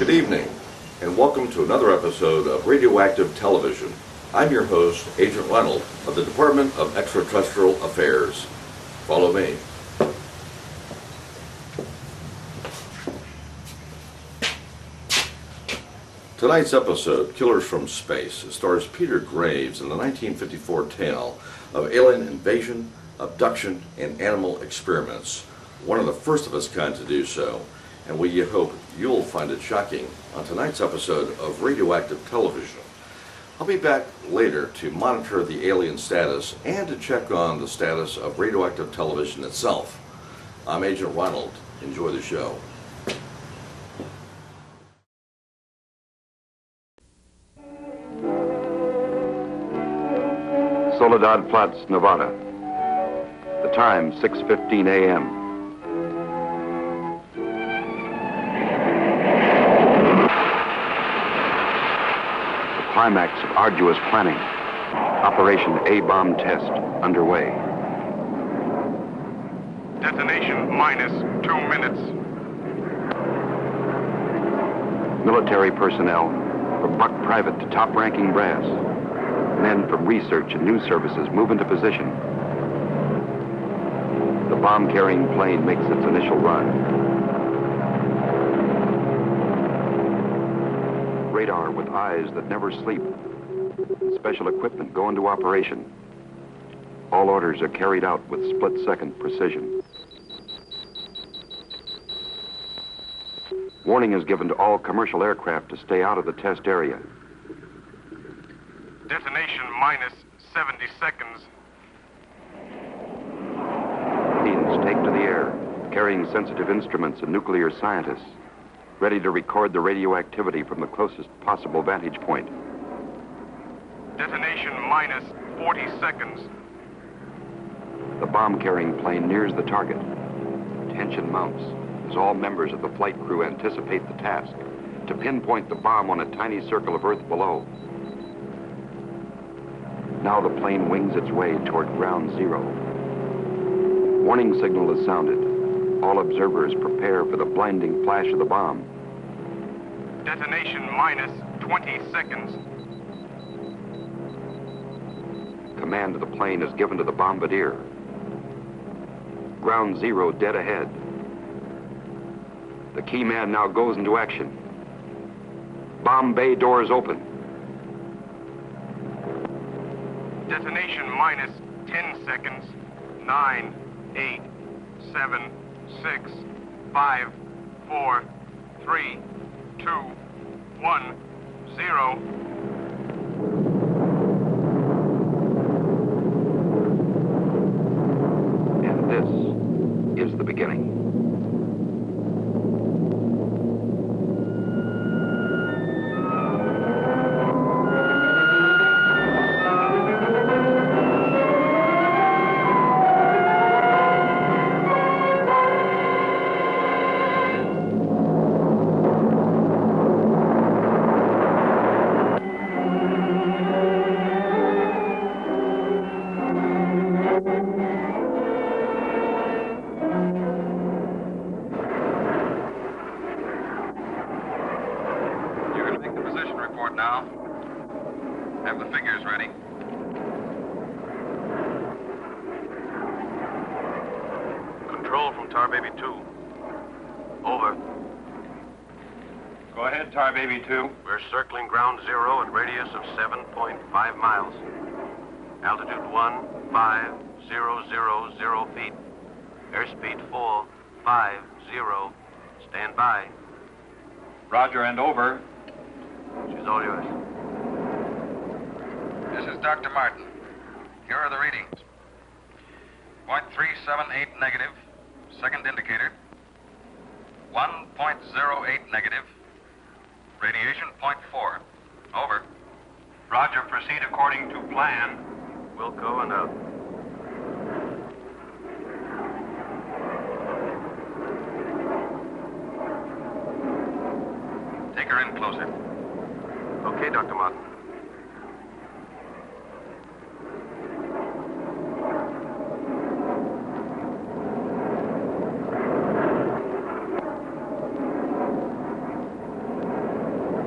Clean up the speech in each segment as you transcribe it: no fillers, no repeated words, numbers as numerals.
Good evening, and welcome to another episode of Radioactive Television. I'm your host, Agent R.O.N of the Department of Extraterrestrial Affairs. Follow me. Tonight's episode, Killers from Space, stars Peter Graves in the 1954 tale of alien invasion, abduction, and animal experiments. One of the first of its kind to do so, and we hope you'll find it shocking on tonight's episode of Radioactive Television. I'll be back later to monitor the alien status and to check on the status of Radioactive Television itself. I'm Agent R.O.N. Enjoy the show. Soledad Flats, Nevada. The time, 6:15 a.m. Climax of arduous planning. Operation A-bomb test underway. Detonation minus 2 minutes. Military personnel, from buck private to top-ranking brass. Men from research and news services move into position. The bomb-carrying plane makes its initial run. Radar with eyes that never sleep. Special equipment go into operation. All orders are carried out with split-second precision. Warning is given to all commercial aircraft to stay out of the test area. Detonation minus 70 seconds. Planes take to the air, carrying sensitive instruments and nuclear scientists, ready to record the radioactivity from the closest possible vantage point. Detonation minus 40 seconds. The bomb-carrying plane nears the target. Tension mounts as all members of the flight crew anticipate the task to pinpoint the bomb on a tiny circle of Earth below. Now the plane wings its way toward ground zero. Warning signal is sounded. All observers prepare for the blinding flash of the bomb. Detonation minus 20 seconds. Command of the plane is given to the bombardier. Ground zero dead ahead. The key man now goes into action. Bomb bay doors open. Detonation minus 10 seconds. 9, 8, 7, 6, 5, 4, 3, 2, 1, 0. And this is the beginning. Baby 2. We're circling ground zero at radius of 7.5 miles. Altitude 15,000 feet. Airspeed 450. Stand by. Roger and over. She's all yours. This is Dr. Martin. Here are the readings. 0.378 negative. Second indicator. 1.08 negative. Radiation 0.4. Over. Roger, proceed according to plan. Wilco and out. Take her in closer. Okay, Dr. Martin.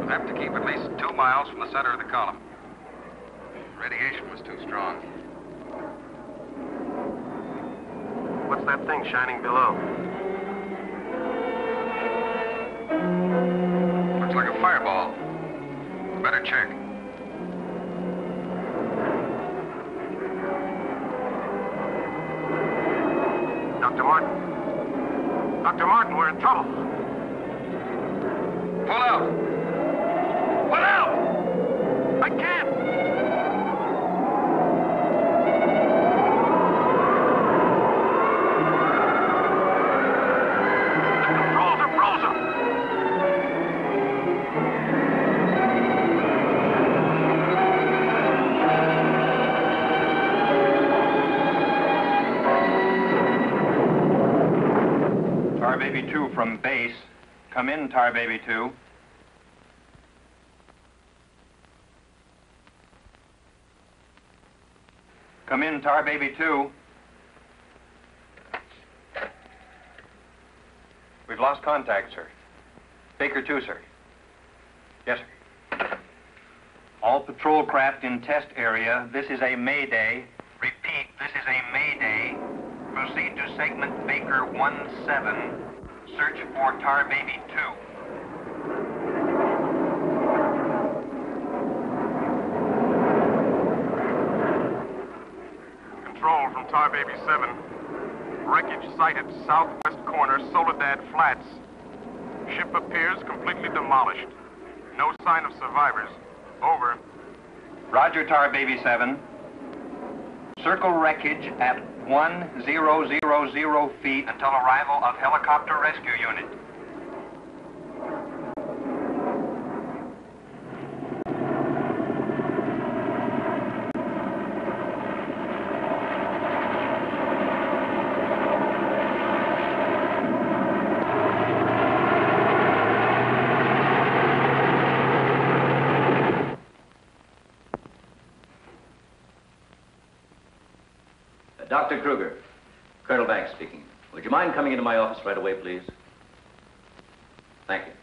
Have to keep at least 2 miles from the center of the column. Radiation was too strong. What's that thing shining below? Looks like a fireball. Better check. Dr. Martin. Dr. Martin, we're in trouble. Pull out! Pull out! I can't! The controls are frozen! Tar Baby 2 from base. Come in, Tar Baby 2. Come in, Tar Baby 2. We've lost contact, sir. Baker 2, sir. Yes, sir. All patrol craft in test area. This is a mayday. Repeat, this is a mayday. Proceed to segment Baker 17. Search for Tar Baby 2. Control from Tar Baby 7. Wreckage sighted southwest corner, Soledad Flats. Ship appears completely demolished. No sign of survivors. Over. Roger, Tar Baby 7. Circle wreckage at 1000 feet until arrival of helicopter rescue unit. Dr. Kruger, Colonel Banks speaking. Would you mind coming into my office right away, please? Thank you.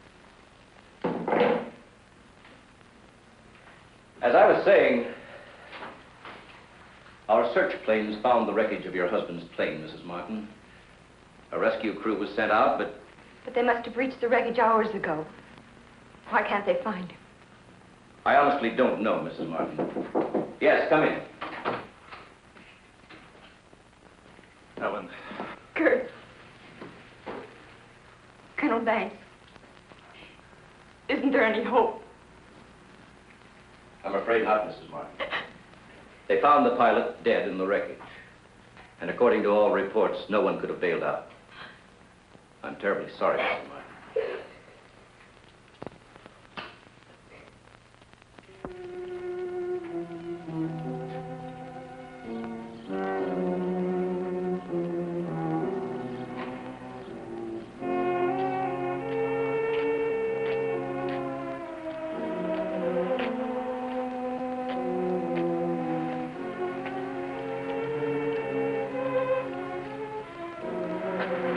As I was saying, our search planes found the wreckage of your husband's plane, Mrs. Martin. A rescue crew was sent out, but... But they must have reached the wreckage hours ago. Why can't they find him? I honestly don't know, Mrs. Martin. Yes, come in. Ellen. Kurt. Colonel Banks. Isn't there any hope? I'm afraid not, Mrs. Martin. They found the pilot dead in the wreckage. And according to all reports, no one could have bailed out. I'm terribly sorry, Mrs. Martin.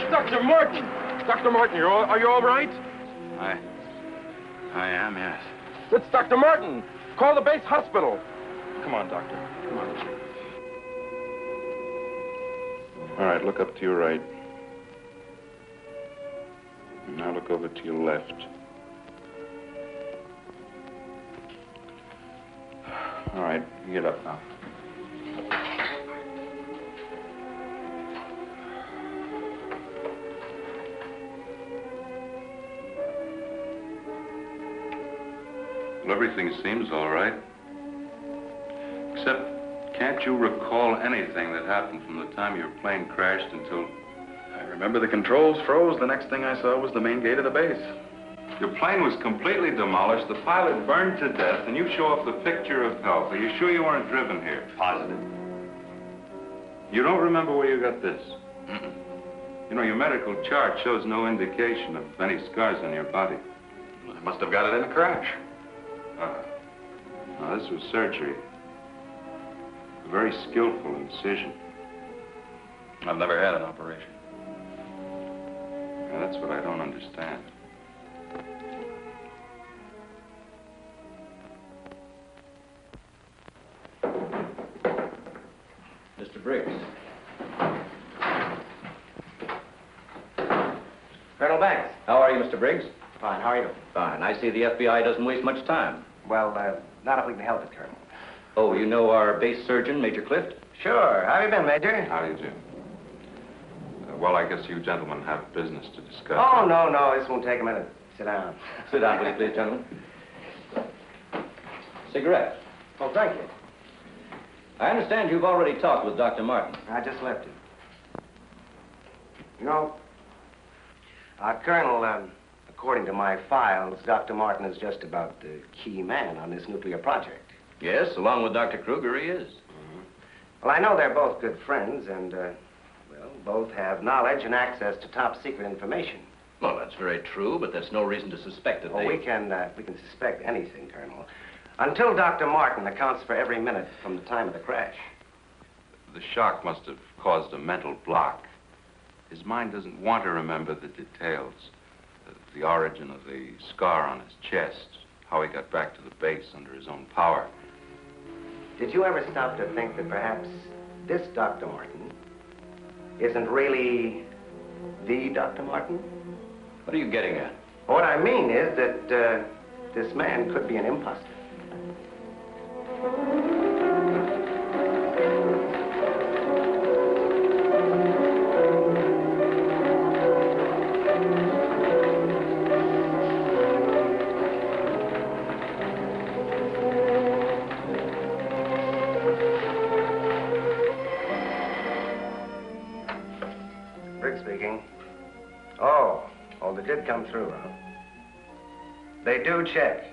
Dr. Martin! Dr. Martin, are you all right? I am, yes. It's Dr. Martin! Call the base hospital! Come on, Doctor. Come on. All right, look up to your right. Now look over to your left. All right, you get up now. Well, everything seems all right. Except, can't you recall anything that happened from the time your plane crashed until... I remember the controls froze. The next thing I saw was the main gate of the base. Your plane was completely demolished, the pilot burned to death, and you show off the picture of health. Are you sure you weren't driven here? Positive. You don't remember where you got this? Mm-mm. You know, your medical chart shows no indication of any scars on your body. Well, I must have got it in a crash. Now, this was surgery. A very skillful incision. I've never had an operation. Now, that's what I don't understand. Briggs. Colonel Banks. How are you, Mr. Briggs? Fine, how are you? Fine. I see the FBI doesn't waste much time. Well, not if we can help it, Colonel. Oh, you know our base surgeon, Major Clift? Sure. How have you been, Major? How do you do? Well, I guess you gentlemen have business to discuss. Oh, no. This won't take a minute. Sit down. Sit down, will you please, gentlemen? Cigarette. Oh, thank you. I understand you've already talked with Dr. Martin. I just left him. You know, Colonel, according to my files, Dr. Martin is just about the key man on this nuclear project. Yes, along with Dr. Kruger, he is. Well, I know they're both good friends, and, well, both have knowledge and access to top-secret information. Well, that's very true, but that's no reason to suspect that Well, we can suspect anything, Colonel. Until Dr. Martin accounts for every minute from the time of the crash. The shock must have caused a mental block. His mind doesn't want to remember the details. The origin of the scar on his chest, how he got back to the base under his own power. Did you ever stop to think that perhaps this Dr. Martin isn't really the Dr. Martin? What are you getting at? What I mean is that this man could be an imposter. Briggs speaking. Oh, they did come through, huh? They do check.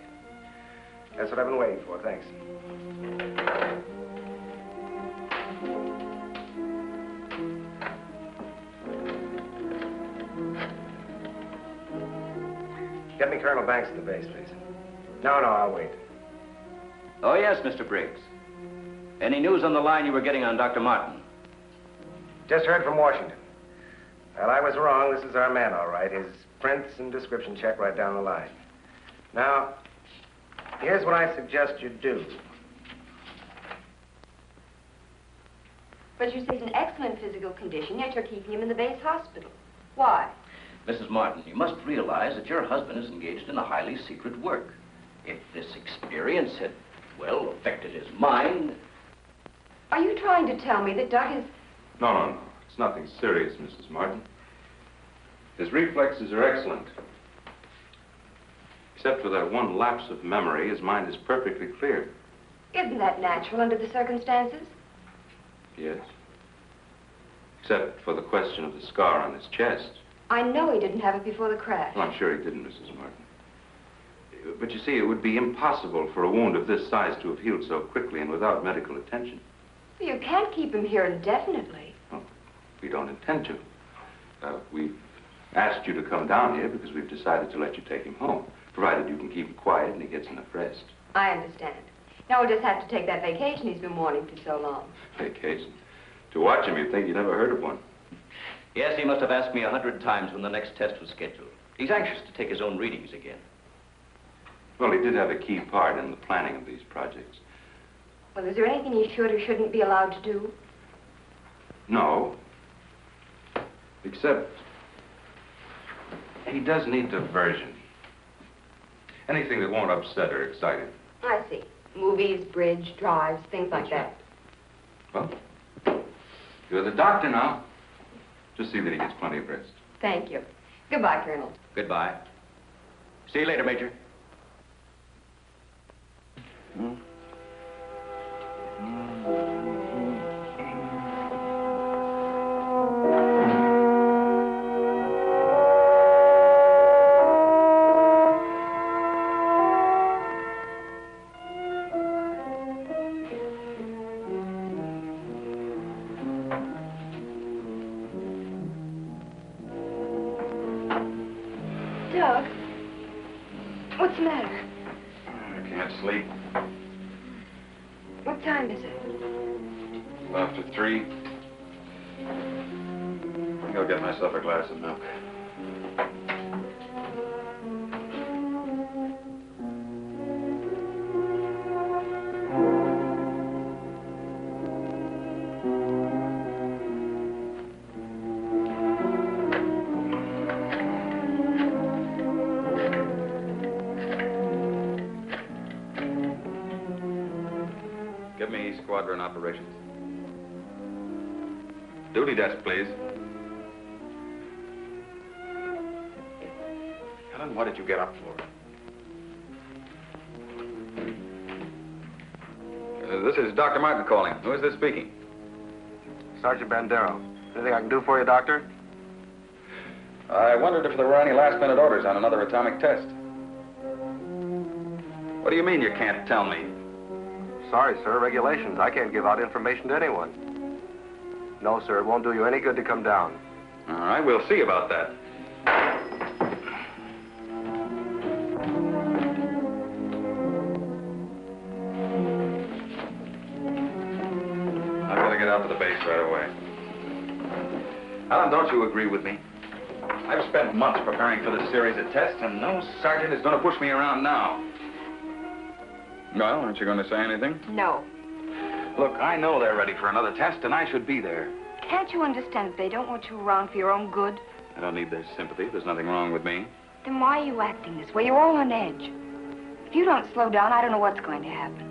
That's what I've been waiting for, thanks. Get me Colonel Banks at the base, please. No, I'll wait. Oh, yes, Mr. Briggs. Any news on the line you were getting on Dr. Martin? Just heard from Washington. Well, I was wrong. This is our man, all right. His prints and description check right down the line. Now, here's what I suggest you do. But you say he's in excellent physical condition, yet you're keeping him in the base hospital. Why? Mrs. Martin, you must realize that your husband is engaged in a highly secret work. If this experience had, well, affected his mind... Are you trying to tell me that Doug is... No. It's nothing serious, Mrs. Martin. His reflexes are excellent. Except for that one lapse of memory, his mind is perfectly clear. Isn't that natural under the circumstances? Yes. Except for the question of the scar on his chest. I know he didn't have it before the crash. Well, I'm sure he didn't, Mrs. Martin. But you see, it would be impossible for a wound of this size to have healed so quickly and without medical attention. Well, you can't keep him here indefinitely. Well, we don't intend to. We've asked you to come down here because we've decided to let you take him home, provided you can keep him quiet and he gets enough rest. I understand. Now we'll just have to take that vacation he's been wanting for so long. Vacation? To watch him, you'd think you never heard of one. Yes, he must have asked me 100 times when the next test was scheduled. He's anxious to take his own readings again. Well, he did have a key part in the planning of these projects. Well, is there anything he should or shouldn't be allowed to do? No. Except he does need diversion. Anything that won't upset or excite him. I see. Movies, bridge, drives, things like that. Well, you're the doctor now. Just see that he gets plenty of rest. Thank you. Goodbye, Colonel. Goodbye. See you later, Major. Doug, what's the matter? I can't sleep. What time is it? After 3. I think I'll get myself a glass of milk. Give me squadron operations. Duty desk, please. Helen, what did you get up for? This is Dr. Martin calling. Who is this speaking? Sergeant Bandero. Anything I can do for you, Doctor? I wondered if there were any last-minute orders on another atomic test. What do you mean you can't tell me? Sorry, sir. Regulations. I can't give out information to anyone. No, sir. It won't do you any good to come down. All right, we'll see about that. I've got to get out to the base right away. Alan, don't you agree with me? I've spent months preparing for this series of tests, and no sergeant is going to push me around now. Well, aren't you going to say anything? No. Look, I know they're ready for another test, and I should be there. Can't you understand that they don't want you around for your own good? I don't need their sympathy. There's nothing wrong with me. Then why are you acting this way? You're all on edge. If you don't slow down, I don't know what's going to happen.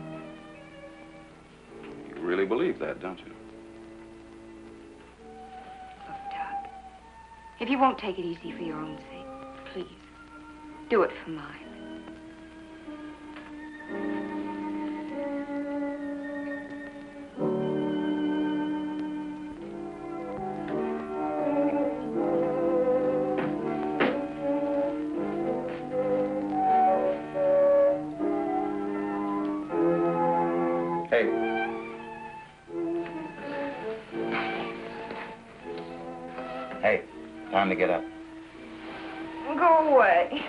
You really believe that, don't you? Look, Doc, if you won't take it easy for your own sake, please, do it for mine. Time to get up. Go away.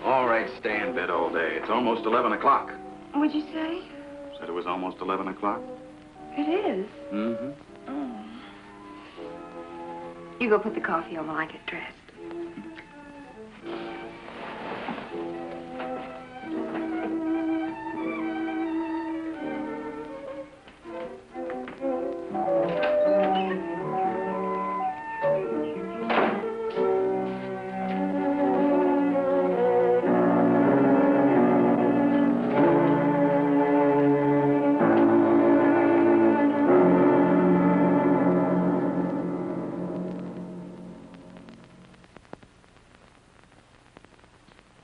All right, stay in bed all day. It's almost 11 o'clock. What'd you say? Said it was almost 11 o'clock. It is. Mm-hmm. Oh. You go put the coffee on while I get dressed.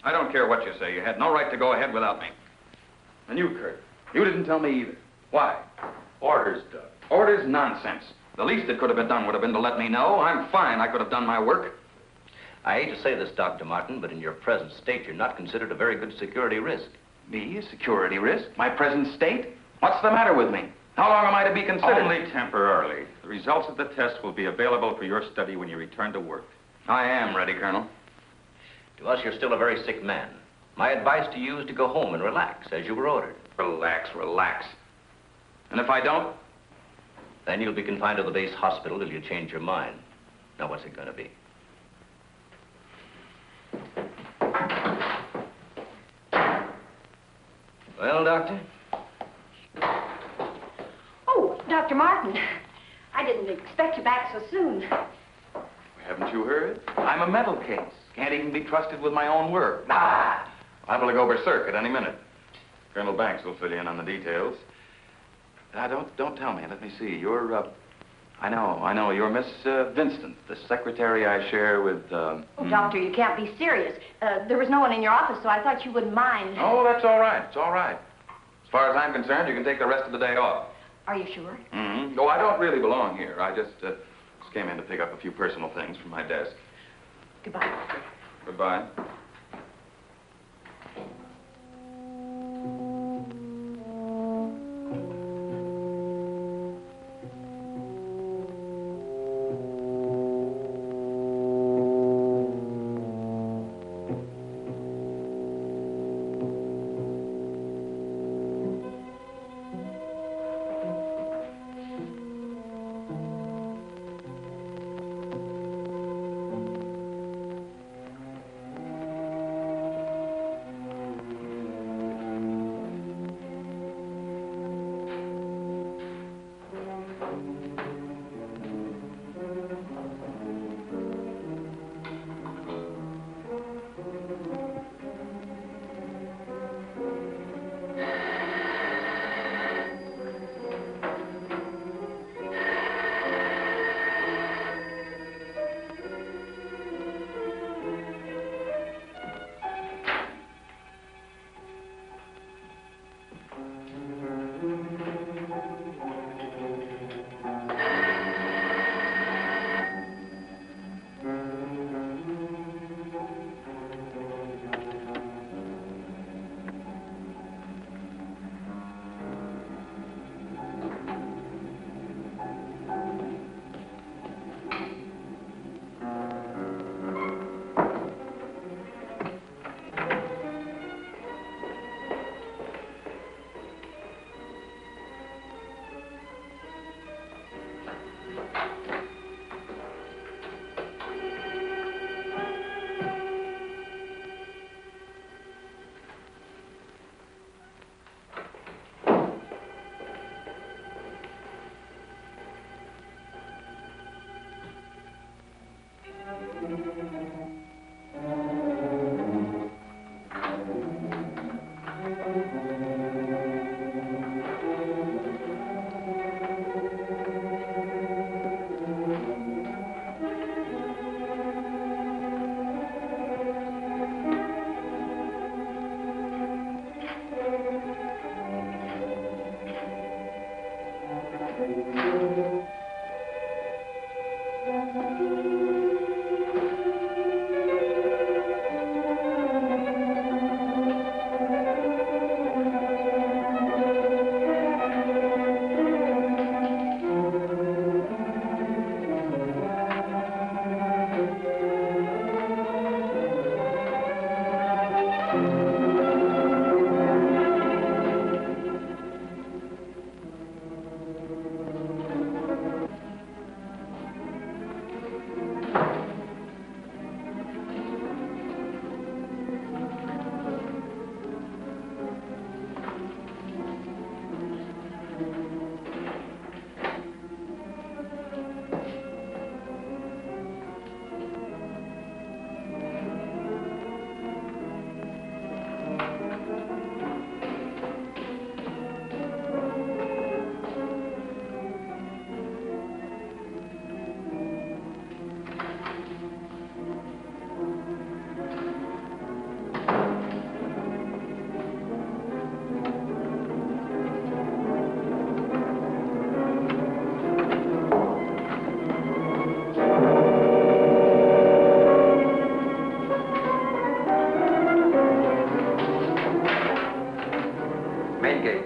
I don't care what you say. You had no right to go ahead without me. And you, Kurt, you didn't tell me either. Why? Orders, Doug. Orders? Nonsense. The least that could have been done would have been to let me know. I'm fine. I could have done my work. I hate to say this, Dr. Martin, but in your present state, you're not considered a very good security risk. Me? A security risk? My present state? What's the matter with me? How long am I to be considered? Only temporarily. The results of the test will be available for your study when you return to work. I am ready, Colonel. To us, you're still a very sick man. My advice to you is to go home and relax, as you were ordered. Relax, relax. And if I don't? Then you'll be confined to the base hospital till you change your mind. Now, what's it going to be? Well, Doctor? Oh, Dr. Martin. I didn't expect you back so soon. Haven't you heard? I'm a mental case. Can't even be trusted with my own work. Liable to go berserk at any minute. Colonel Banks will fill you in on the details. Don't tell me. Let me see. You're, I know. You're Miss Vincent, the secretary I share with, Oh, Doctor, you can't be serious. There was no one in your office, so I thought you wouldn't mind. Oh, that's all right. It's all right. As far as I'm concerned, you can take the rest of the day off. Are you sure? Mm-hmm. Oh, I don't really belong here. I just came in to pick up a few personal things from my desk. Goodbye. Goodbye.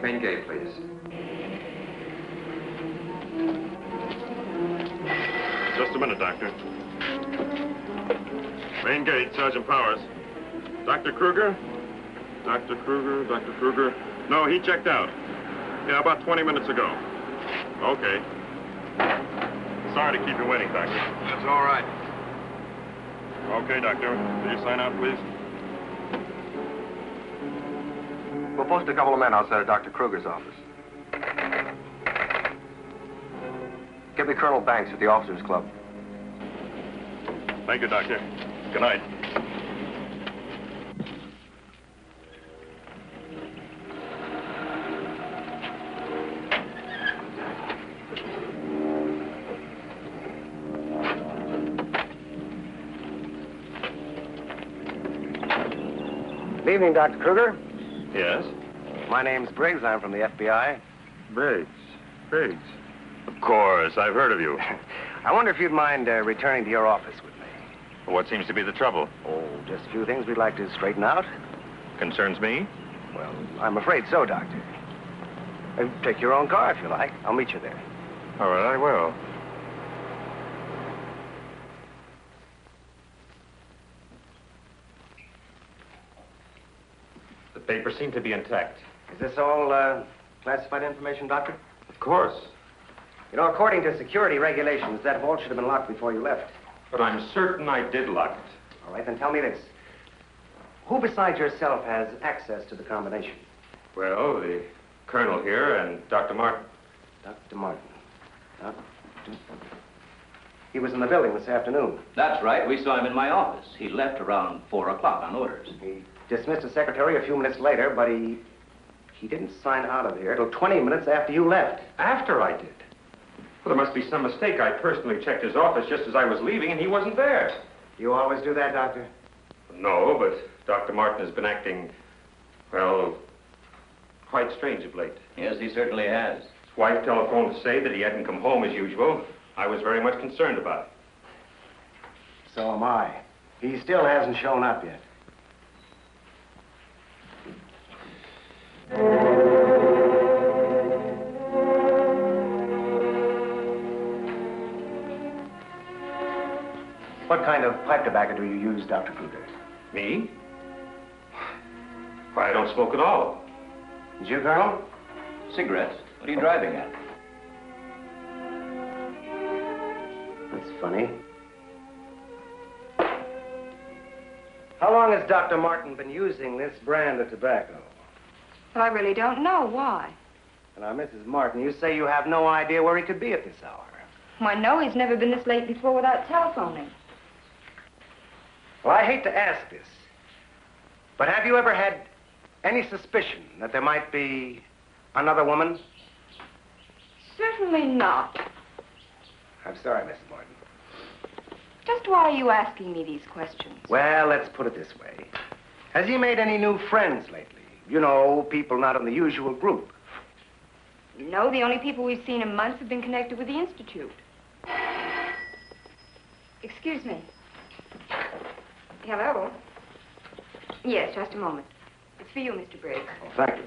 Main gate, please. Just a minute, Doctor. Main gate, Sergeant Powers. Dr. Kruger? Dr. Kruger, Dr. Kruger. No, he checked out. Yeah, about 20 minutes ago. Okay. Sorry to keep you waiting, Doctor. That's all right. Okay, Doctor. Will you sign out, please? We'll post a couple of men outside of Dr. Kruger's office. Get me Colonel Banks at the Officers Club. Thank you, Doctor. Good night. Good evening, Dr. Kruger. Yes? My name's Briggs. I'm from the FBI. Briggs. Briggs. Of course, I've heard of you. I wonder if you'd mind returning to your office with me. What seems to be the trouble? Oh, just a few things we'd like to straighten out. Concerns me? Well, I'm afraid so, Doctor. Take your own car if you like. I'll meet you there. All right, I will. The papers seem to be intact. Is this all classified information, Doctor? Of course. You know, according to security regulations, that vault should have been locked before you left. But I'm certain I did lock it. All right, then tell me this. Who besides yourself has access to the combination? Well, the colonel here and Dr. Martin. Dr. Martin. He was in the building this afternoon. That's right. We saw him in my office. He left around 4 o'clock on orders. He dismissed his secretary a few minutes later, but he didn't sign out of here till 20 minutes after you left. After I did? Well, there must be some mistake. I personally checked his office just as I was leaving, and he wasn't there. You always do that, Doctor? No, but Dr. Martin has been acting, well, quite strange of late. Yes, he certainly has. His wife telephoned to say that he hadn't come home as usual. I was very much concerned about it. So am I. He still hasn't shown up yet. What kind of pipe tobacco do you use, Dr. Kruger? Me? Why, I don't smoke at all. Did you, Colonel? Cigarettes? What are you driving at? That's funny. How long has Dr. Martin been using this brand of tobacco? Well, I really don't know. Why? Now, Mrs. Martin, you say you have no idea where he could be at this hour. Well, I know he's never been this late before without telephoning. Well, I hate to ask this, but have you ever had any suspicion that there might be another woman? Certainly not. I'm sorry, Mrs. Morton. Just why are you asking me these questions? Well, let's put it this way. Has he made any new friends lately? You know, people not in the usual group. No, the only people we've seen in months have been connected with the Institute. Excuse me. Hello? Yes, just a moment. It's for you, Mr. Briggs. Oh, thank you.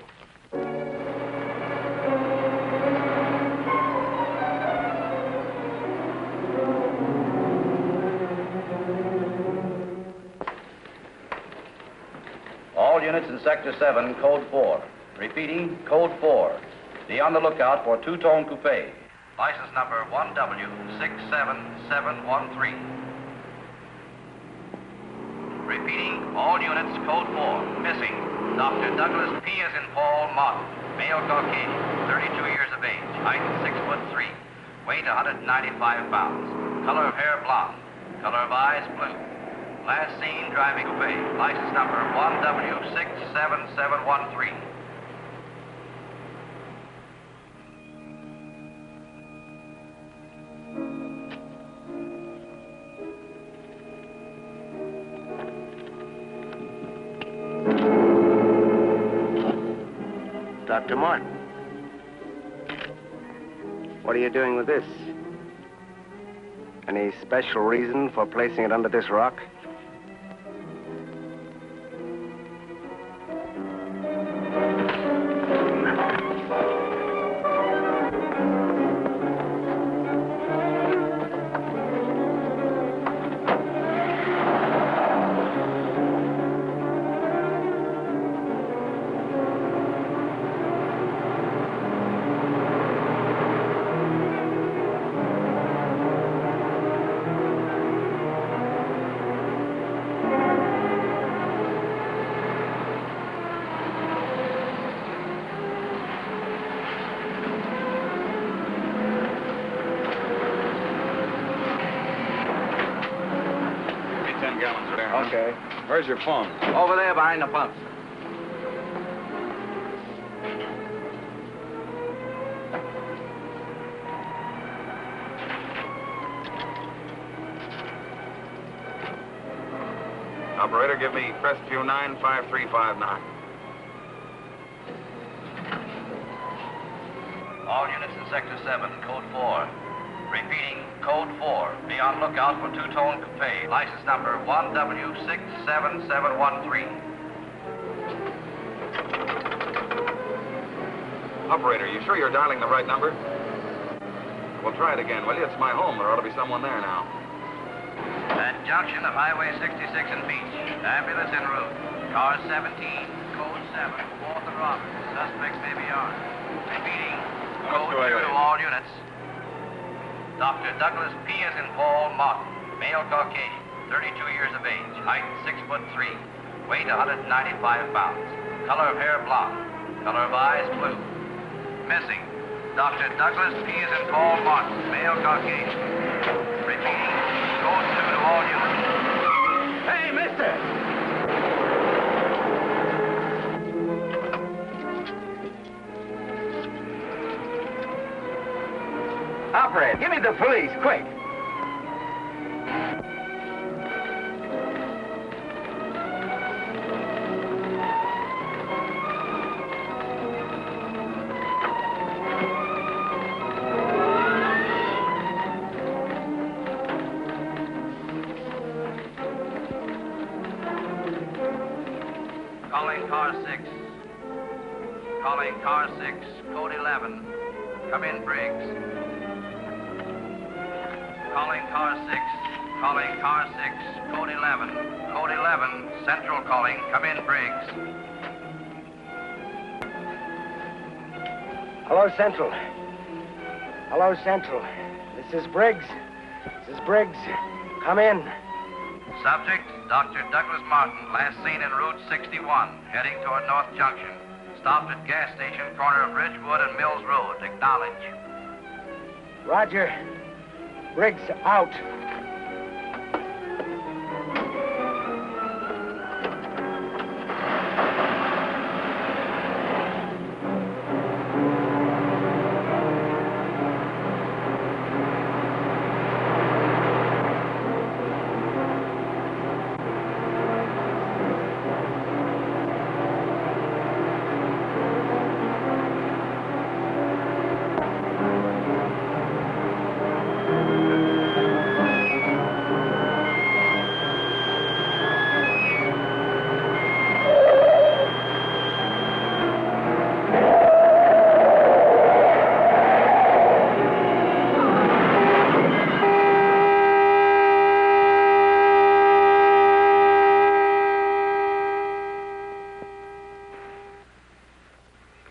All units in Sector 7, Code 4. Repeating, Code 4. Be on the lookout for two-tone coupe. License number 1W67713. Repeating, all units, Code 4. Missing, Dr. Douglas P. as in Paul Martin, male Caucasian, 32 years of age, height 6'3", weight 195 pounds, color of hair blonde, color of eyes blue. Last seen driving coupe, license number 1W67713. Dr. Martin. What are you doing with this? Any special reason for placing it under this rock? Okay. Where's your phone? Over there behind the pumps. Operator, give me Crestview 95359. All units in Sector 7, Code 4. Repeating, Code 4. Be on lookout for two-tone coupe. License number 1W67713. Operator, you sure you're dialing the right number? Well, try it again, will you? It's my home. There ought to be someone there now. At junction of Highway 66 and Beach. Ambulance en route. Car 17, Code 7, 4th and Roberts. Suspects may be armed. Repeating, Code 2 to all units. Dr. Douglas P. as in Paul Martin, male Caucasian, 32 years of age, height 6'3", weight 195 pounds, color of hair blonde, color of eyes blue. Missing, Dr. Douglas P. as in Paul Martin, male Caucasian. Repeating, Code 2 to all units. Hey, mister! Operator, give me the police, quick. Calling car 6. Calling car 6, Code 11. Come in, Briggs. Calling car 6. Calling car 6, Code 11. Code 11, Central calling. Come in, Briggs. Hello, Central. Hello, Central. This is Briggs. This is Briggs. Come in. Subject, Dr. Douglas Martin, last seen en Route 61, heading toward North Junction. Stopped at gas station, corner of Ridgewood and Mills Road. Acknowledge. Roger. Briggs out.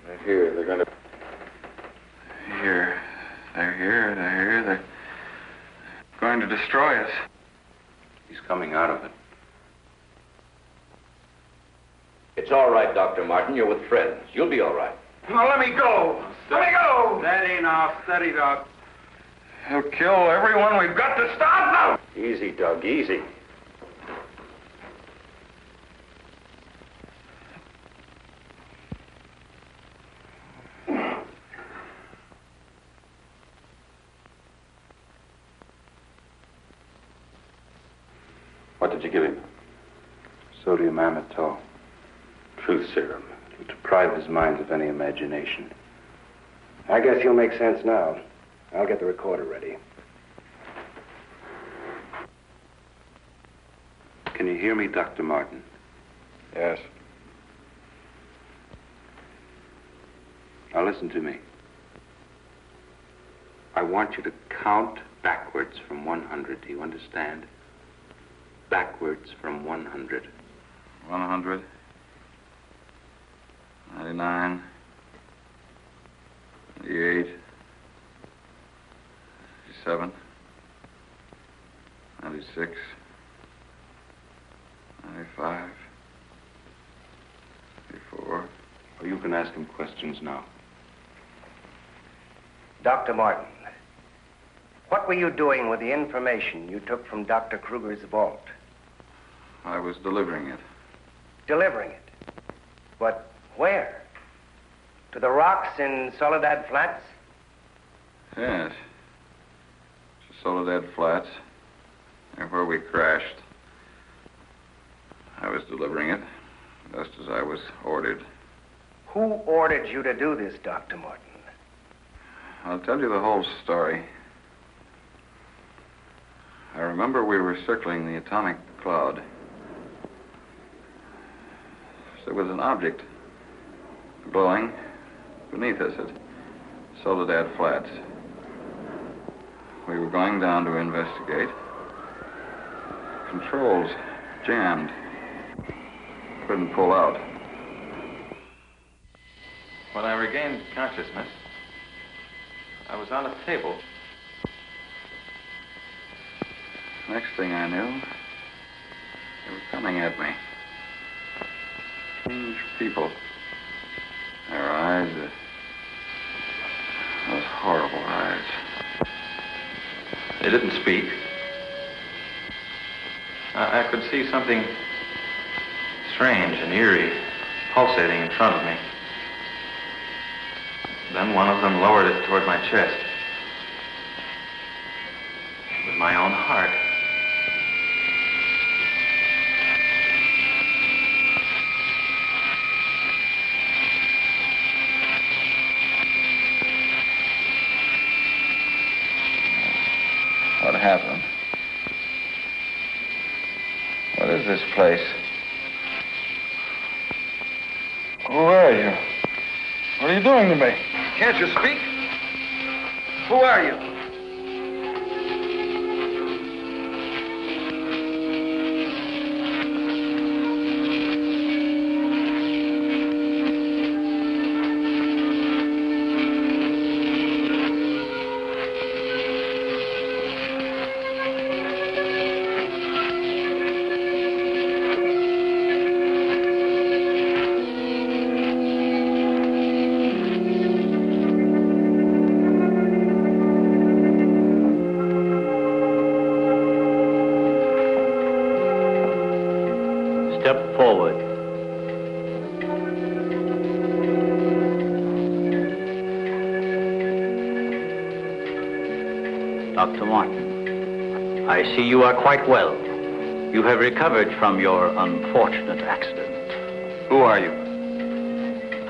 They're here. They're going to... Here. They're here. They're here. They're going to destroy us. He's coming out of it. It's all right, Dr. Martin. You're with friends. You'll be all right. Now, let me go. Let me go. Steady now, steady, Doc. He'll kill everyone. We've got to stop now. Easy, Doug, easy. What did you give him? Sodium amytal. Truth serum. To deprive his mind of any imagination. I guess you'll make sense now. I'll get the recorder ready. Can you hear me, Dr. Martin? Yes. Now listen to me. I want you to count backwards from 100. Do you understand? Backwards from 100. 100. 99. 98. 97. 96. 95. 94. Well, you can ask him questions now. Dr. Martin, what were you doing with the information you took from Dr. Kruger's vault? I was delivering it. Delivering it? But where? To the rocks in Soledad Flats? Yes. To Soledad Flats. There where we crashed. I was delivering it, just as I was ordered. Who ordered you to do this, Dr. Martin? I'll tell you the whole story. I remember we were circling the atomic cloud. There was an object glowing beneath us at Soledad Flats. We were going down to investigate. Controls jammed. Couldn't pull out. When I regained consciousness, I was on a table. Next thing I knew, they were coming at me. Strange people. Their eyes, those horrible eyes. They didn't speak. I could see something strange and eerie pulsating in front of me. Then one of them lowered it toward my chest. It was my own heart. What happened? What is this place? Who are you? What are you doing to me? Can't you speak? Who are you? Step forward. Dr. Martin, I see you are quite well. You have recovered from your unfortunate accident. Who are you?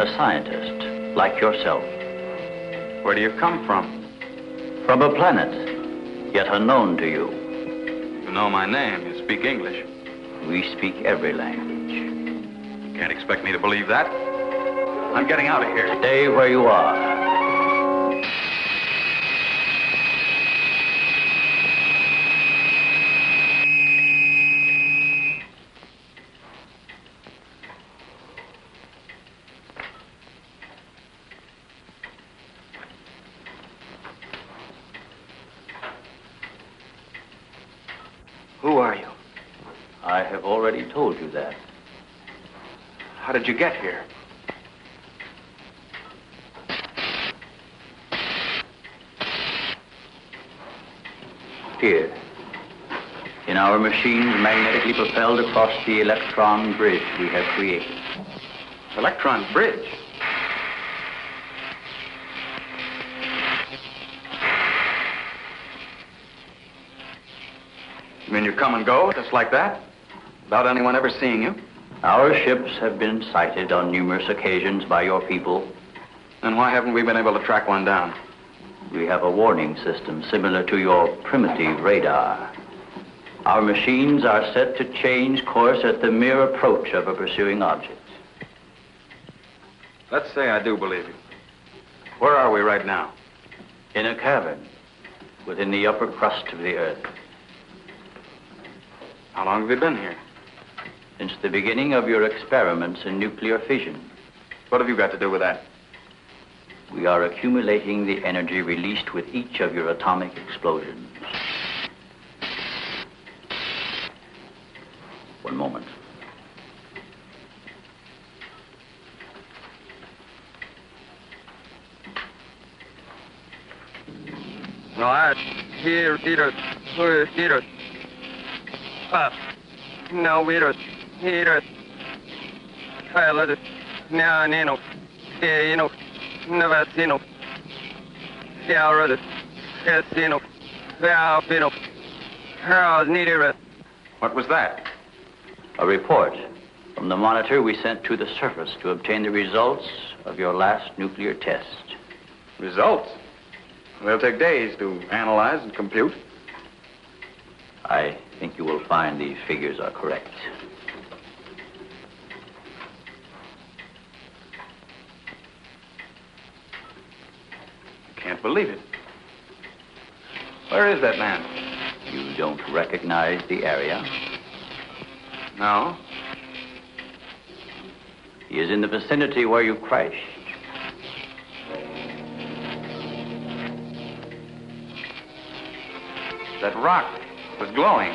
A scientist, like yourself. Where do you come from? From a planet, yet unknown to you. You know my name. You speak English. We speak every language. You can't expect me to believe that. I'm getting out of here. Stay where you are. Who are you? I have already told you that. How did you get here? Here, in our machines magnetically propelled across the electron bridge we have created. Electron bridge? You mean you come and go, just like that? Without anyone ever seeing you? Our ships have been sighted on numerous occasions by your people. Then why haven't we been able to track one down? We have a warning system similar to your primitive radar. Our machines are set to change course at the mere approach of a pursuing object. Let's say I do believe you. Where are we right now? In a cavern within the upper crust of the Earth. How long have you been here? Since the beginning of your experiments in nuclear fission. What have you got to do with that? We are accumulating the energy released with each of your atomic explosions. One moment. No, I here no, we don't here. I let it now, Nino. Never seen no. Yeah, I read it. Yes, Nino. Yeah, Pino. How's needed it? What was that? A report from the monitor we sent to the surface to obtain the results of your last nuclear test. Results? They'll take days to analyze and compute. I think you will find these figures are correct. Can't believe it. Where is that man? You don't recognize the area? No. He is in the vicinity where you crashed. That rock was glowing.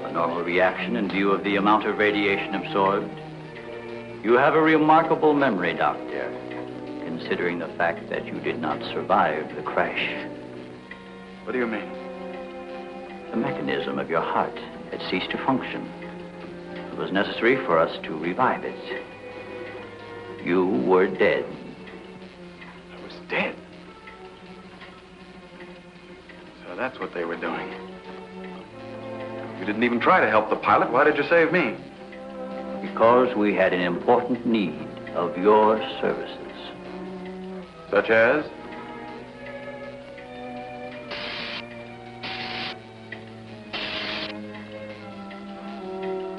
A normal reaction in view of the amount of radiation absorbed. You have a remarkable memory, Doctor, considering the fact that you did not survive the crash. What do you mean? The mechanism of your heart had ceased to function. It was necessary for us to revive it. You were dead. I was dead? So that's what they were doing. You didn't even try to help the pilot. Why did you save me? Because we had an important need of your services. Such as?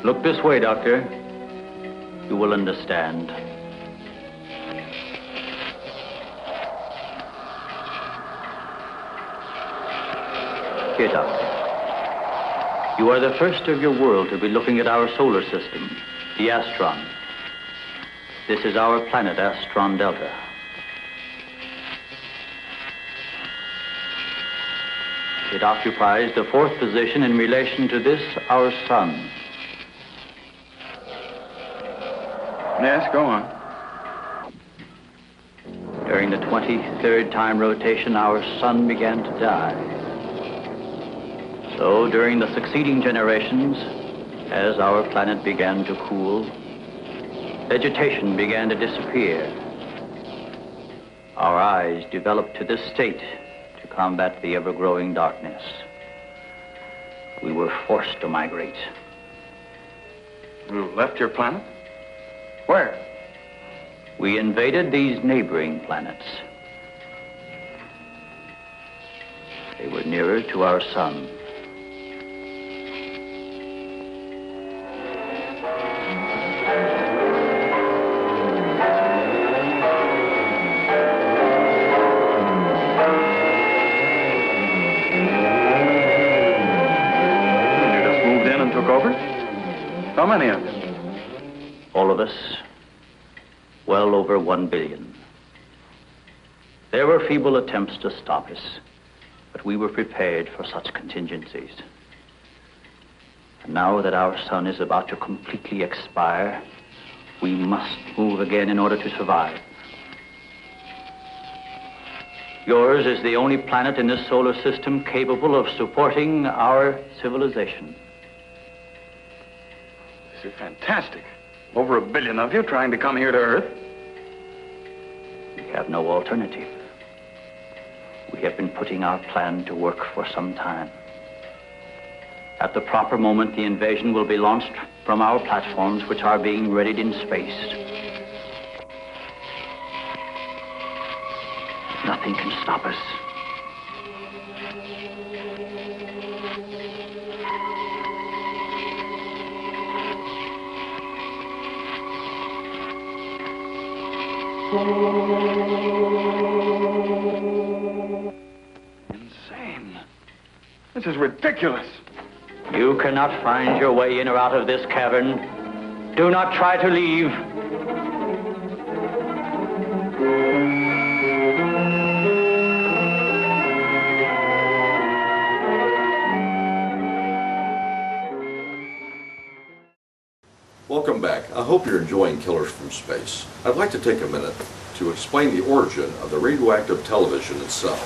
Look this way, Doctor. You will understand. Here, Doctor. You are the first of your world to be looking at our solar system, the Astron. This is our planet, Astron Delta. It occupies the fourth position in relation to this, our sun. Yes, go on. During the 23rd time rotation, our sun began to die. So, during the succeeding generations, as our planet began to cool, vegetation began to disappear. Our eyes developed to this state to combat the ever-growing darkness. We were forced to migrate. You left your planet? Where? We invaded these neighboring planets. They were nearer to our sun. You just moved in and took over? How many of you? All of us, well over 1 billion. There were feeble attempts to stop us. But we were prepared for such contingencies. And now that our sun is about to completely expire, we must move again in order to survive. Yours is the only planet in this solar system capable of supporting our civilization. This is fantastic. Over 1 billion of you trying to come here to Earth. We have no alternative. We have been putting our plan to work for some time. At the proper moment, the invasion will be launched from our platforms, which are being readied in space. Nothing can stop us. Insane. This is ridiculous. You cannot find your way in or out of this cavern. Do not try to leave. Welcome back. I hope you're enjoying Killers from Space. I'd like to take a minute to explain the origin of the radioactive television itself.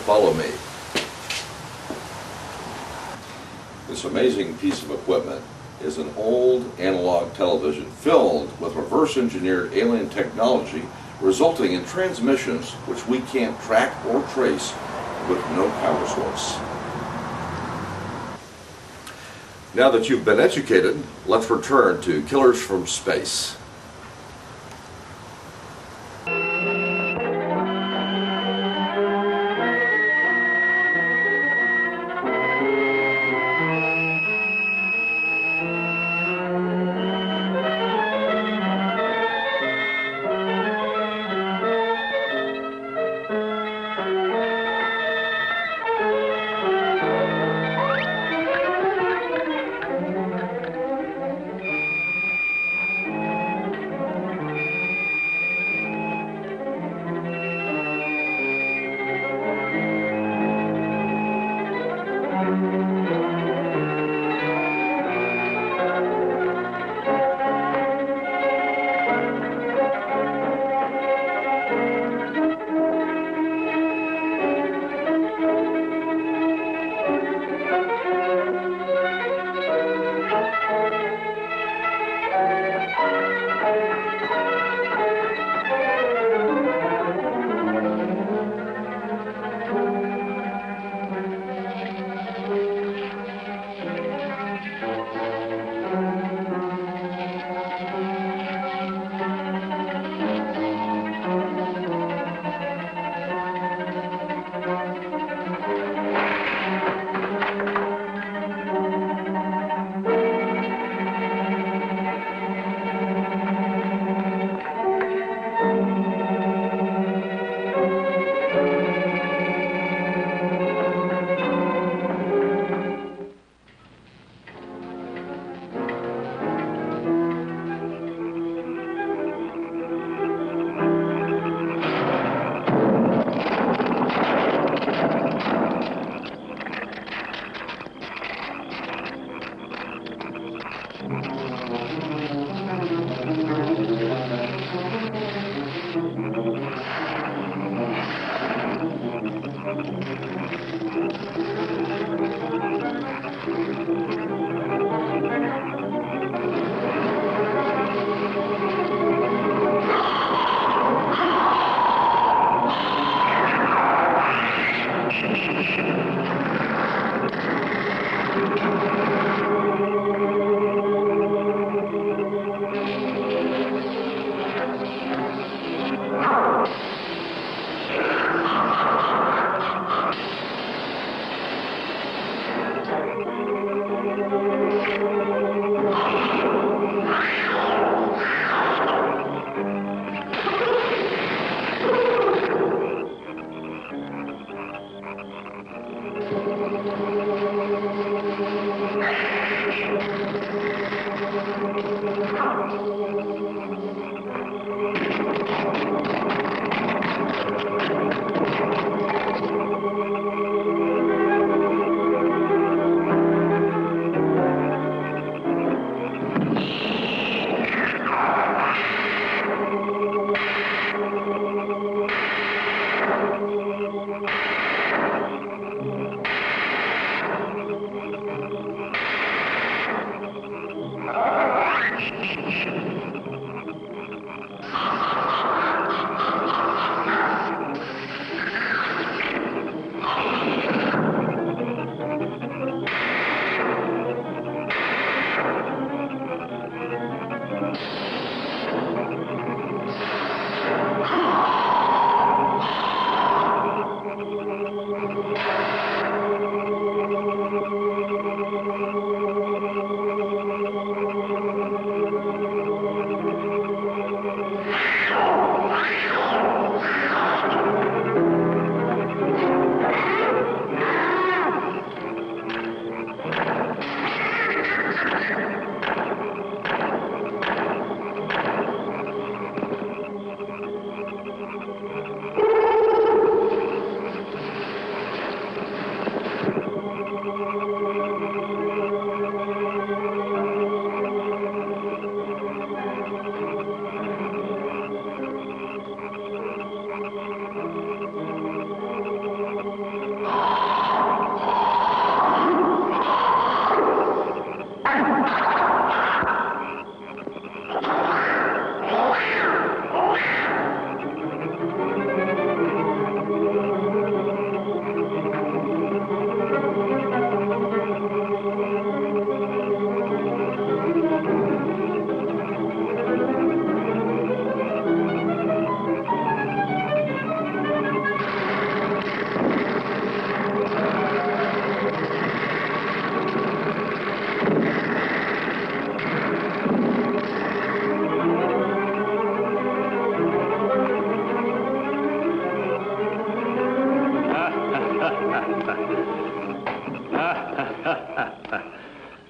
Follow me. This amazing piece of equipment is an old analog television filled with reverse-engineered alien technology, resulting in transmissions which we can't track or trace with no power source. Now that you've been educated, let's return to Killers from Space.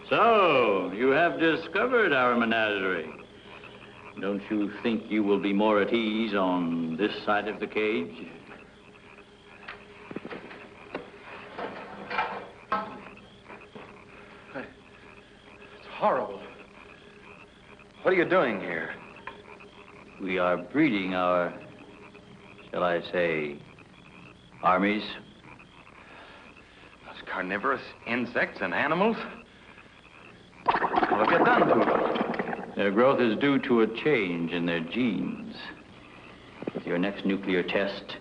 So, you have discovered our menagerie. Don't you think you will be more at ease on this side of the cage? It's horrible. What are you doing here? We are breeding our, shall I say, armies. Those carnivorous insects and animals? What have you done to them? Their growth is due to a change in their genes. With your next nuclear test,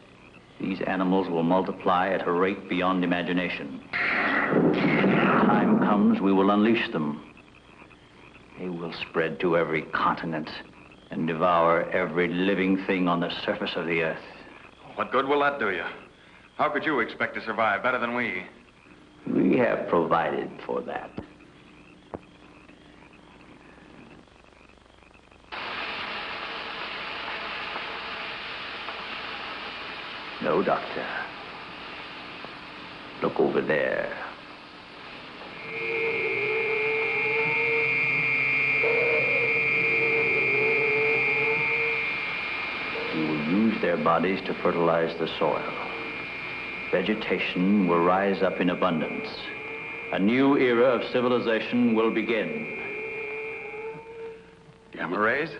these animals will multiply at a rate beyond imagination. When the time comes, we will unleash them. They will spread to every continent and devour every living thing on the surface of the earth. What good will that do you? How could you expect to survive better than we? We have provided for that. No, Doctor. Look over there. We will use their bodies to fertilize the soil. Vegetation will rise up in abundance. A new era of civilization will begin. Gamma rays?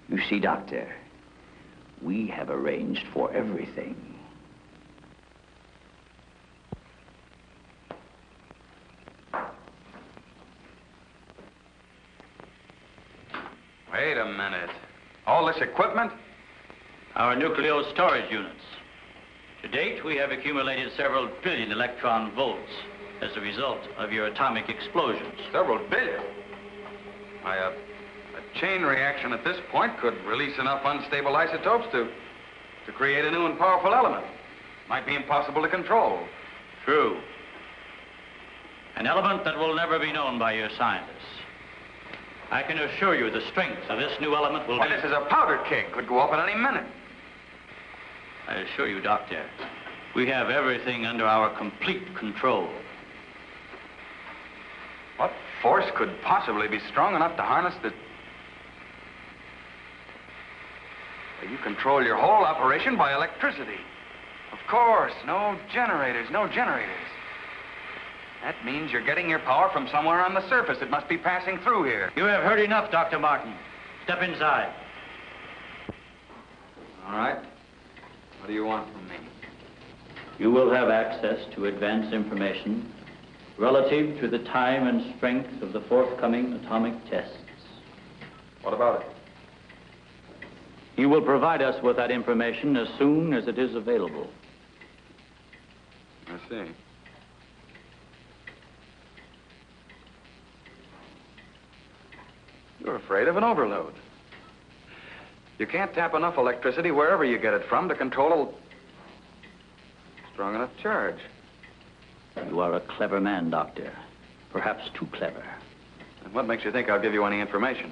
You see, Doctor, we have arranged for everything. Wait a minute. All this equipment? Our nuclear storage units. To date, we have accumulated several billion electron volts as a result of your atomic explosions. Several billion? Why, a chain reaction at this point could release enough unstable isotopes to create a new and powerful element. Might be impossible to control. True. An element that will never be known by your scientists. I can assure you the strength of this new element will Why, be... this is a powder keg. Could go off at any minute. I assure you, Doctor, we have everything under our complete control. What force could possibly be strong enough to harness the... You control your whole operation by electricity. Of course, no generators. That means you're getting your power from somewhere on the surface. It must be passing through here. You have heard enough, Dr. Martin. Step inside. All right. What do you want from me? You will have access to advanced information relative to the time and strength of the forthcoming atomic tests. What about it? You will provide us with that information as soon as it is available. I see. You're afraid of an overload. You can't tap enough electricity wherever you get it from to control a strong enough charge. You are a clever man, Doctor. Perhaps too clever. And what makes you think I'll give you any information?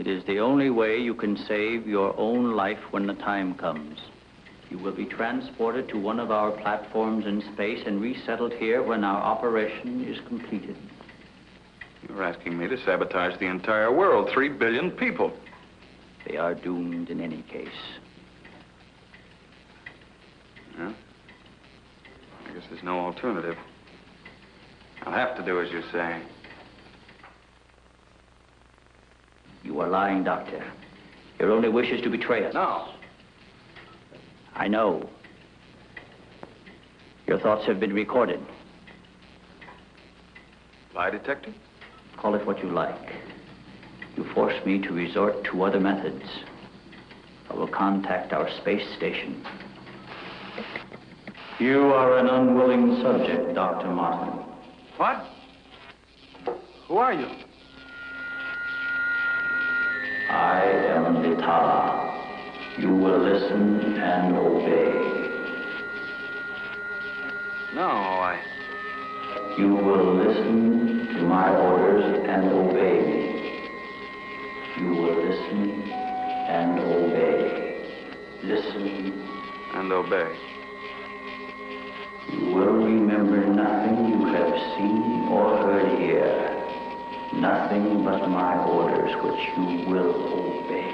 It is the only way you can save your own life when the time comes. You will be transported to one of our platforms in space and resettled here when our operation is completed. You're asking me to sabotage the entire world, 3 billion people. They are doomed in any case. Yeah? I guess there's no alternative. I'll have to do as you say. You are lying, Doctor. Your only wish is to betray us. No. I know. Your thoughts have been recorded. Lie detector? Call it what you like. You force me to resort to other methods. I will contact our space station. You are an unwilling subject, Dr. Martin. What? Who are you? I am Vitala. You will listen and obey. No, You will listen to my orders and obey me. You will listen and obey. Listen and obey. You will remember nothing you have seen or heard here. Nothing but my orders which you will obey.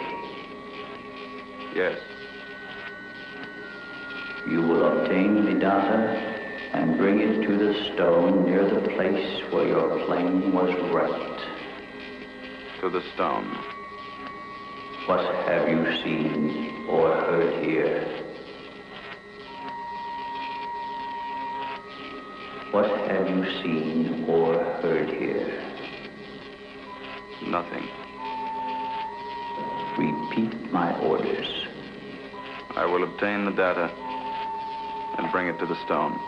Yes. You will obtain the data and bring it to the stone near the place where your plane was wrecked. To the stone. What have you seen or heard here? What have you seen or heard here? Nothing. Repeat my orders. I will obtain the data and bring it to the stone.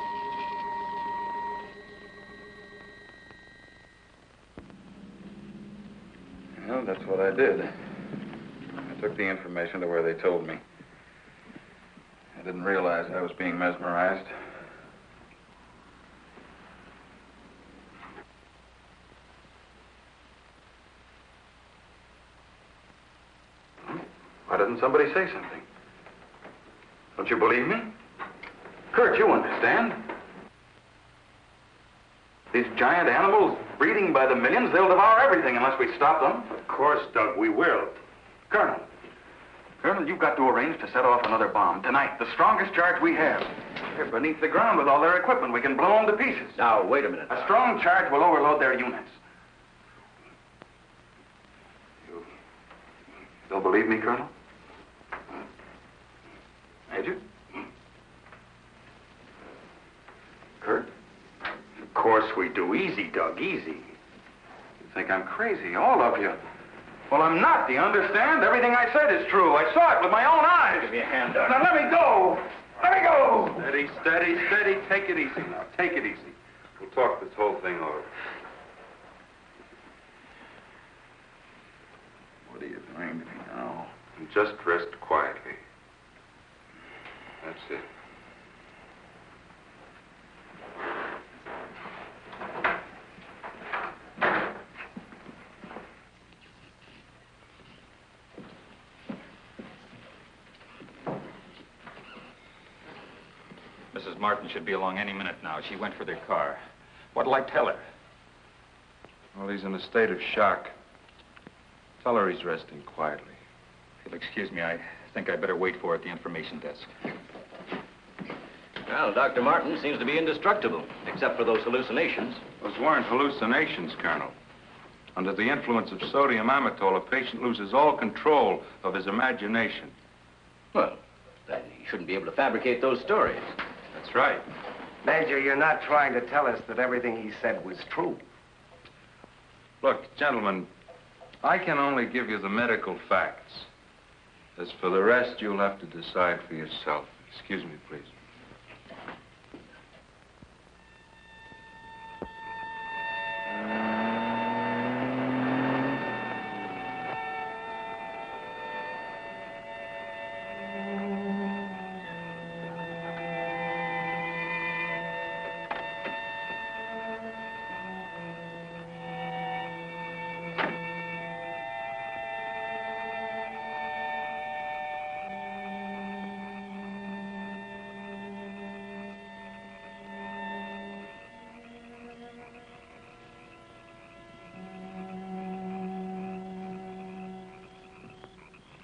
Well, that's what I did. I took the information to where they told me. I didn't realize I was being mesmerized. Why doesn't somebody say something? Don't you believe me? Kurt, you understand. These giant animals breeding by the millions, they'll devour everything unless we stop them. Of course, Doug, we will. Colonel, you've got to arrange to set off another bomb tonight. The strongest charge we have. They're beneath the ground with all their equipment. We can blow them to pieces. Now, wait a minute. A strong charge will overload their units. You'll believe me, Colonel? Major? Kurt? Of course we do. Easy, Doug, easy. You think I'm crazy, all of you. Well, I'm not, do you understand? Everything I said is true. I saw it with my own eyes. Give me a hand, Doug. Now, let me go. Let me go. Steady, steady, steady. Take it easy now. Take it easy. We'll talk this whole thing over. What are you doing to me now? And just rest quietly. That's it. Mrs. Martin should be along any minute now. She went for their car. What'll I tell her? Well, he's in a state of shock. Tell her he's resting quietly. If you'll excuse me, I think I'd better wait for her at the information desk. Well, Dr. Martin seems to be indestructible, except for those hallucinations. Those weren't hallucinations, Colonel. Under the influence of sodium amytal, a patient loses all control of his imagination. Well, then he shouldn't be able to fabricate those stories. That's right. Major, you're not trying to tell us that everything he said was true. Look, gentlemen, I can only give you the medical facts. As for the rest, you'll have to decide for yourself. Excuse me, please.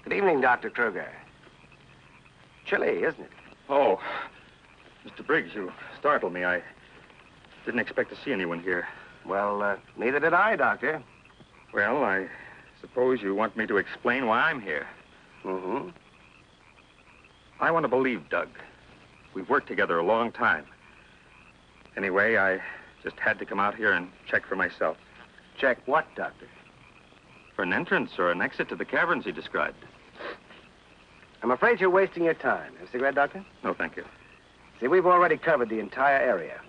Good evening, Dr. Kruger. Chilly, isn't it? Oh, Mr. Briggs, you startled me. I didn't expect to see anyone here. Well, neither did I, Doctor. Well, I suppose you want me to explain why I'm here. Mm-hmm. I want to believe Doug. We've worked together a long time. Anyway, I just had to come out here and check for myself. Check what, Doctor? For an entrance or an exit to the caverns he described. I'm afraid you're wasting your time. Have a cigarette, Doctor? No, thank you. See, we've already covered the entire area.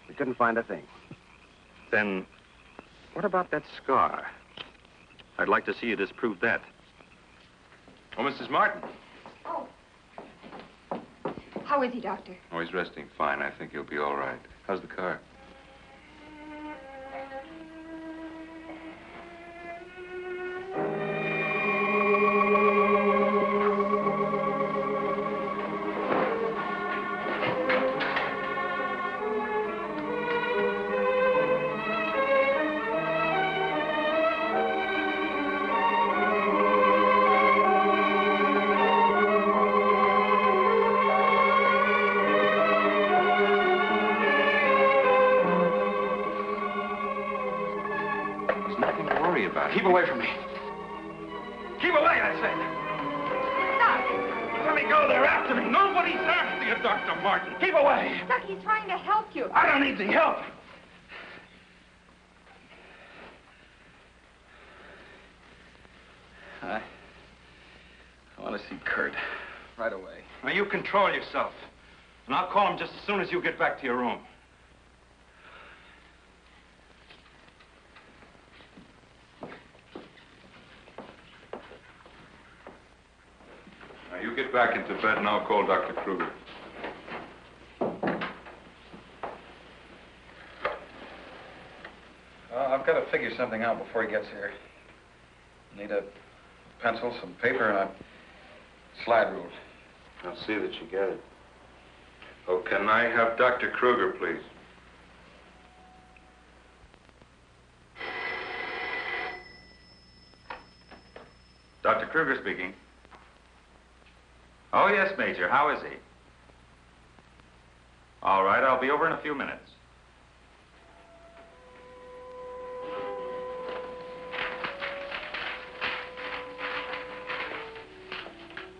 We couldn't find a thing. Then, what about that scar? I'd like to see you disprove that. Oh, Mrs. Martin. Oh. How is he, Doctor? Oh, he's resting fine. I think he'll be all right. How's the car? Keep away from me. Keep away, I said. Doc! Let me go. They're after me. Nobody's after you, Dr. Martin. Keep away. Doc, he's trying to help you. I don't need the help. I want to see Kurt right away. Now, you control yourself. And I'll call him just as soon as you get back to your room. Now, you get back into bed and I'll call Dr. Kruger. I've got to figure something out before he gets here. Need a pencil, some paper, and a slide rule. I'll see that you get it. Oh, can I have Dr. Kruger, please? Dr. Kruger speaking. Oh, yes, Major. How is he? All right, I'll be over in a few minutes.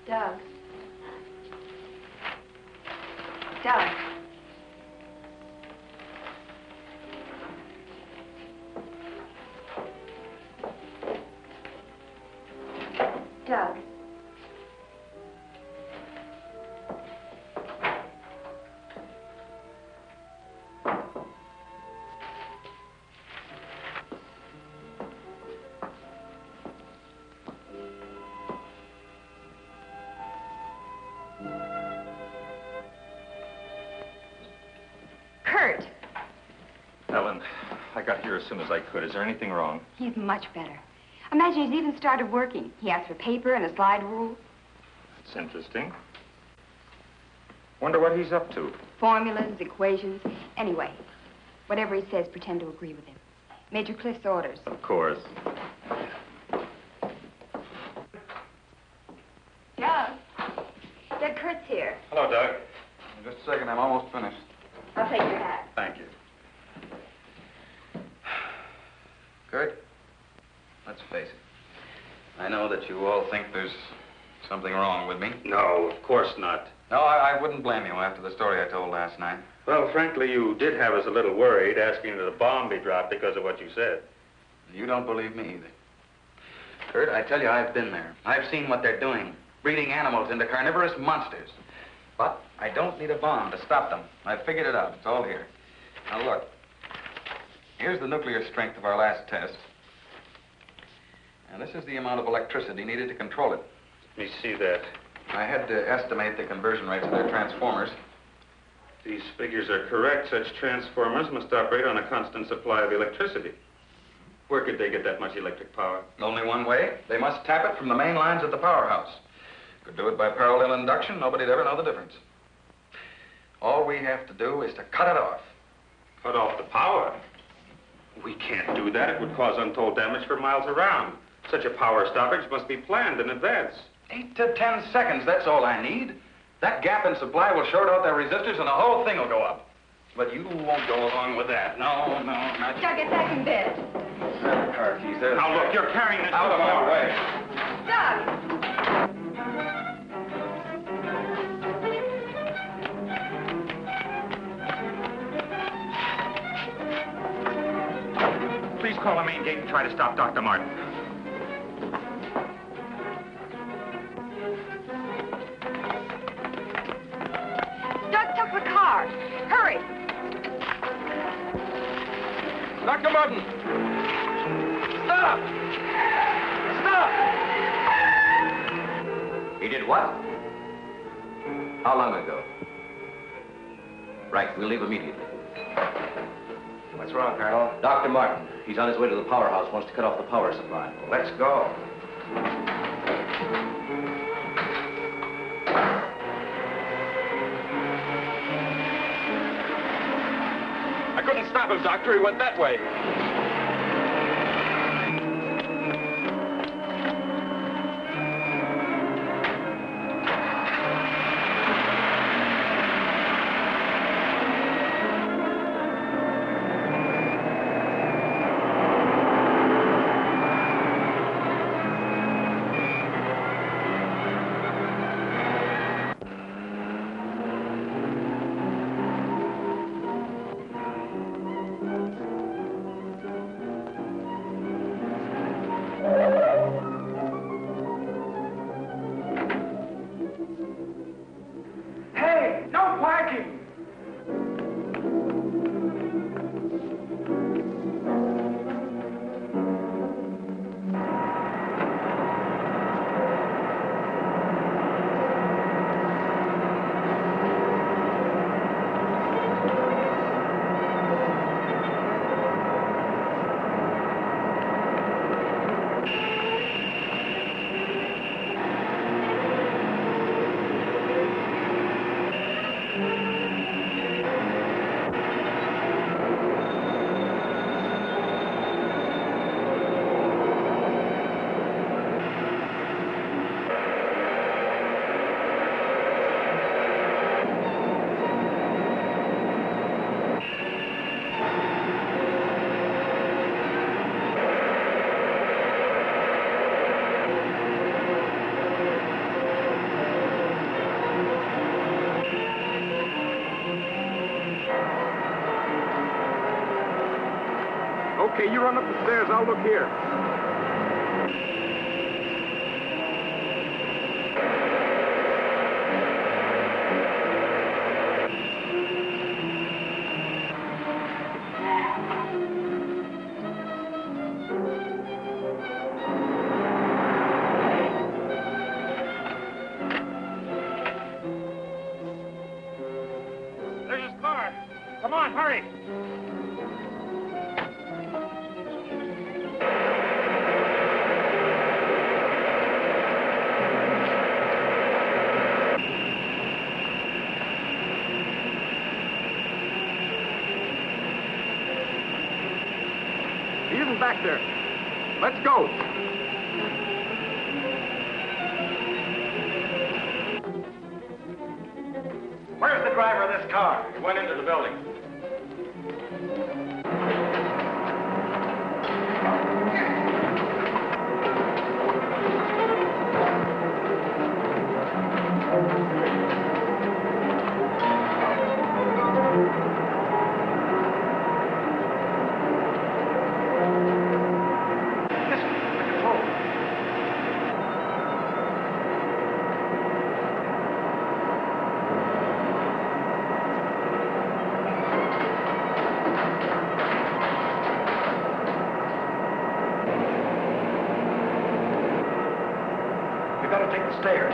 Doug. Doug. Doug. Kurt. Ellen, I got here as soon as I could. Is there anything wrong? He's much better. Imagine he's even started working. He asked for paper and a slide rule. That's interesting. Wonder what he's up to. Formulas, equations. Anyway, whatever he says, pretend to agree with him. Major Cliff's orders. Of course. Doug. Doug, Kurt's here. Hello, Doug. Just a second, I'm almost finished. I'll take your hat. Thank you. Kurt, let's face it. I know that you all think there's something wrong with me. No, of course not. No, I wouldn't blame you after the story I told last night. Well, frankly, you did have us a little worried, asking that a bomb be dropped because of what you said. You don't believe me either. Kurt, I tell you, I've been there. I've seen what they're doing, breeding animals into carnivorous monsters. But I don't need a bomb to stop them. I've figured it out. It's all here. Now, look. Here's the nuclear strength of our last test. And this is the amount of electricity needed to control it. Let me see that. I had to estimate the conversion rates of their transformers. These figures are correct. Such transformers must operate on a constant supply of electricity. Where could they get that much electric power? Only one way. They must tap it from the main lines of the powerhouse. Could do it by parallel induction. Nobody'd ever know the difference. All we have to do is to cut it off. Cut off the power? We can't do that. It would cause untold damage for miles around. Such a power stoppage must be planned in advance. 8 to 10 seconds, that's all I need. That gap in supply will short out their resistors and the whole thing will go up. But you won't go along with that. No, not you. Doug, get back in bed. Grab the car keys there. Now look, you're carrying this out of my way. Doug! Please call the main gate and try to stop Dr. Martin. Doug took the car. Hurry. Dr. Martin! Stop! Stop! He did what? How long ago? Right, we'll leave immediately. What's wrong, Colonel? Dr. Martin, he's on his way to the powerhouse, wants to cut off the power supply. Let's go. I couldn't stop him, Doctor. He went that way. Okay, you run up the stairs. I'll look here. There's his car. Come on, hurry. He isn't back there. Let's go. Where's the driver of this car? He went into the building. We've got to take the stairs.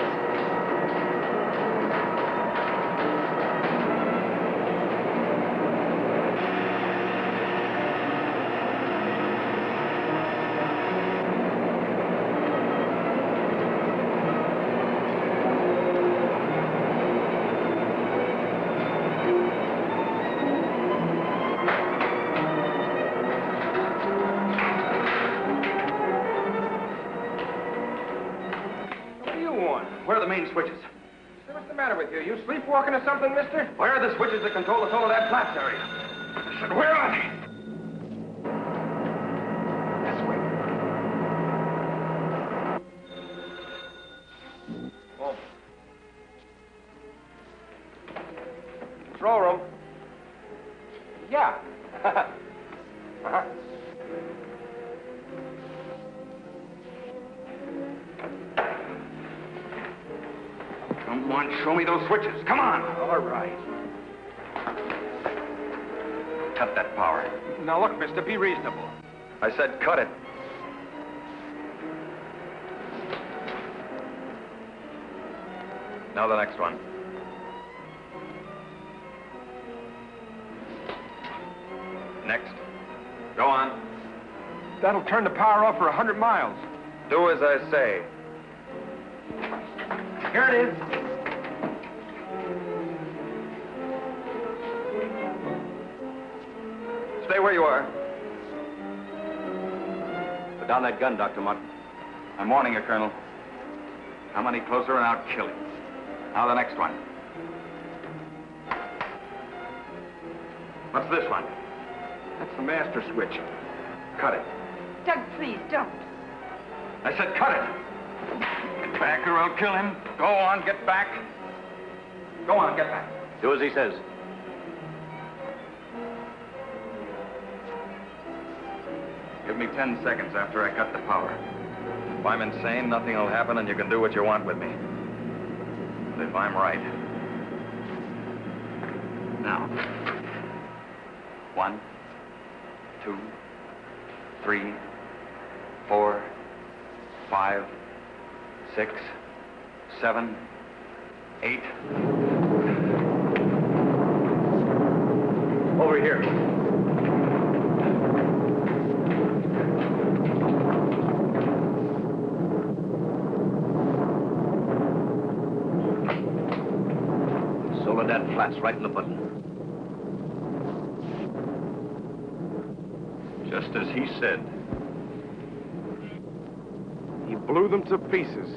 want? Where are the main switches? So what's the matter with you? You sleepwalking or something, mister? Where are the switches that control the Soledad Flats area? I said, where are they? This way. Oh. Control room. Yeah. Uh-huh. Come on, show me those switches. Come on. All right. Cut that power. Now look, mister, be reasonable. I said cut it. Now the next one. Next. Go on. That'll turn the power off for 100 miles. Do as I say. Here it is. Stay where you are. Put down that gun, Dr. Martin. I'm warning you, Colonel. How many closer and I'll kill him. Now the next one. What's this one? That's the master switch. Cut it. Doug, please, don't. I said cut it. Get back or I'll kill him. Go on, get back. Go on, get back. Do as he says. Give me 10 seconds after I cut the power. If I'm insane, nothing will happen and you can do what you want with me. But if I'm right... Now. 1, 2, 3, 4, 5, 6, 7, 8. Over here. Soledad Flats, right in the button. Just as he said. He blew them to pieces.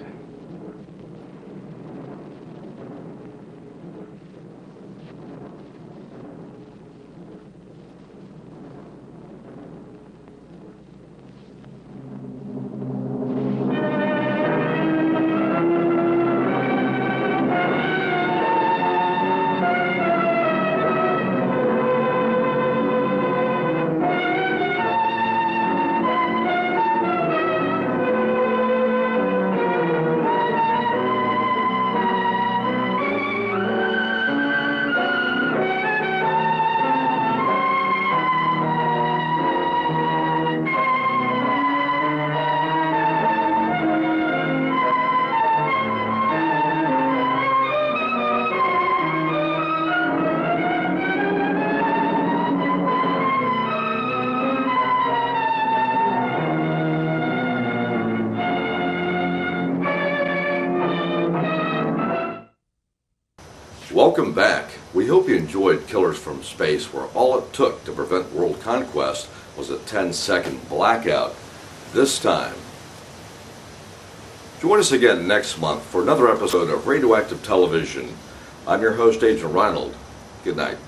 Welcome back. We hope you enjoyed Killers from Space, where all it took to prevent world conquest was a 10-second blackout. This time. Join us again next month for another episode of Radioactive Television. I'm your host, Agent R.O.N. Good night.